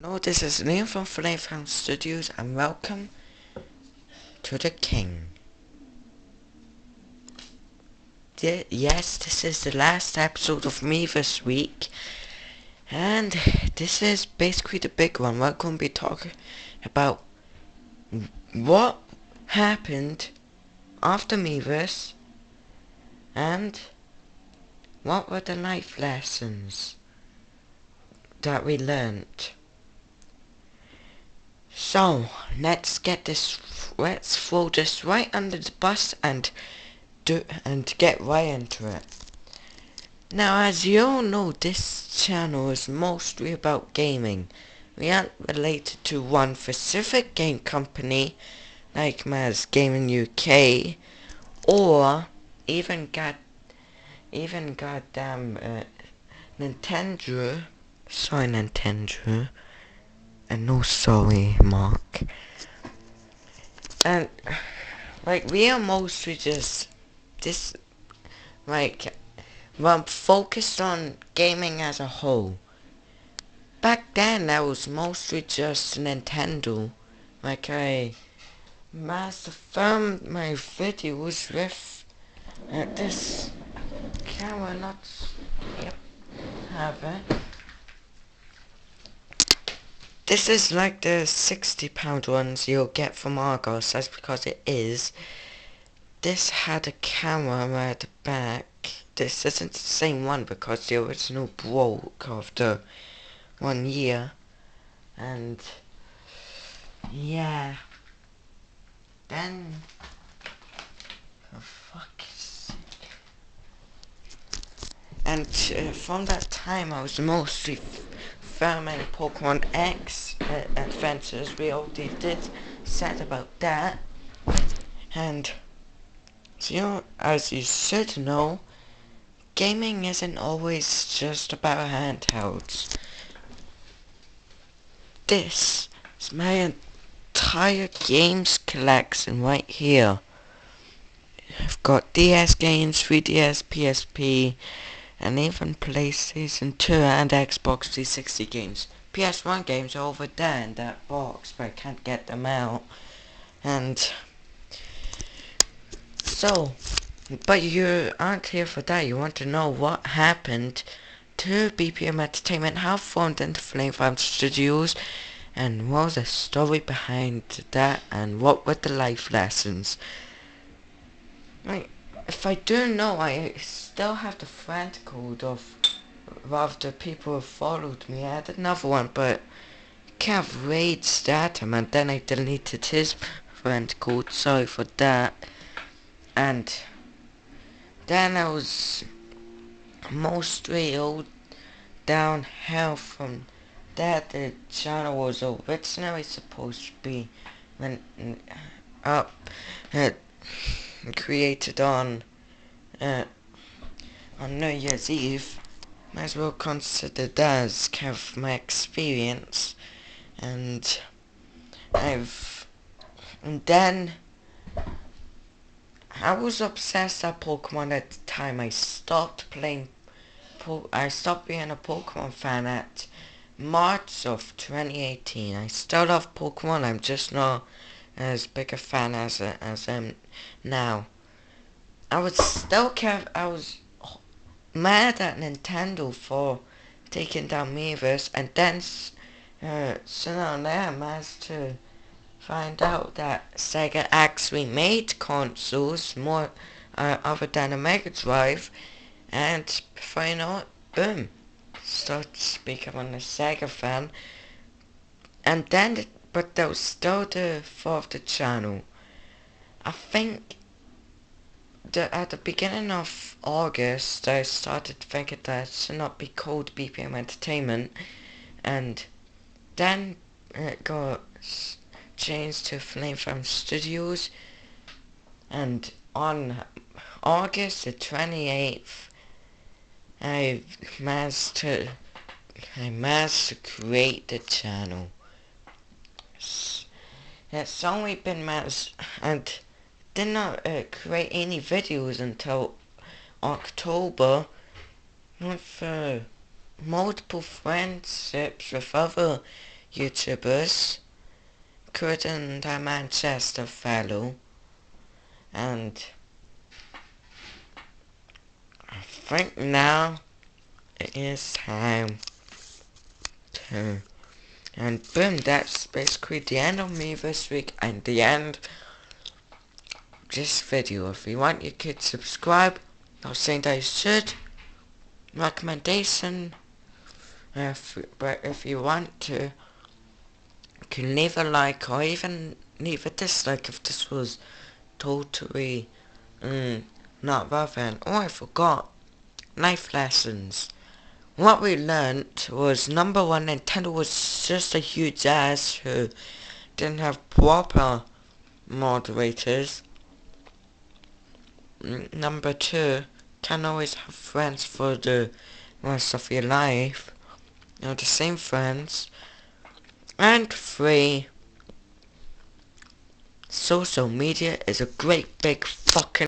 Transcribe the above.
Hello, this is Liam from Flamefound Studios and welcome to the King. Yes, this is the last episode of Miiverse week, and this is basically the big one. We're going to be talking about what happened after Miiverse and what were the life lessons that we learnt. So, let's throw this right under the bus and get right into it. Now, as you all know, this channel is mostly about gaming. We aren't related to one specific game company, like Maz Gaming UK, or even goddamn Nintendo. Sorry, Nintendo. And no sorry, Mark. And we are mostly just this, we're focused on gaming as a whole. Back then, I was mostly just Nintendo. I master filmed my videos with this camera, not yep, have it. This is like the £60 ones you'll get from Argos. That's because it is. This had a camera at the back. This isn't the same one because the original broke after 1 year. And yeah. Then for fuck's sake. And from that time I was mostly filming Pokemon X adventures. We already did said about that. And so, as you should know, gaming isn't always just about handhelds. This is my entire games collection right here. I've got DS games, 3DS, PSP, and even PlayStation 2 and Xbox 360 games. PS1 games are over there in that box, but I can't get them out. And so, but you aren't here for that. You want to know what happened to BPM Entertainment, how formed into Flame Farm Studios, and what was the story behind that, and what were the life lessons. If I do know, I still have the friend code of the people who followed me. I had another one, but can't raid that, and then I deleted his friend code. Sorry for that. And then I was mostly all downhill from that. The channel was originally supposed to be up, created on New Year's Eve. Might as well consider that as kind of my experience. And then I was obsessed with Pokemon at the time. I stopped being a Pokemon fan at March of 2018. I still love Pokemon. I'm just not as big a fan as I am now. I was mad at Nintendo for taking down Miiverse, and then soon on there I managed to find out that Sega actually made consoles more other than a Mega Drive, and before you know it, boom, start becoming a Sega fan. And then, but that was still the fourth the channel. I think at the beginning of August, I started thinking that it should not be called BPM Entertainment, and then it got changed to Flame Farm Studios, and on August the 28th, I managed to create the channel. It's only been managed, and did not create any videos until October, with multiple friendships with other YouTubers couldn't Manchester fellow, and I think now it is time to, and boom, that's basically the end of me this week and the end of this video. If you want, you could subscribe. Not saying that you should. Recommendation. But if you want to, you can leave a like or even leave a dislike if this was totally not relevant. Oh, I forgot. Life lessons. What we learnt was, number one, Nintendo was just a huge ass who didn't have proper moderators. Number two, can't always have friends for the rest of your life. You know, the same friends. And three, social media is a great big fucking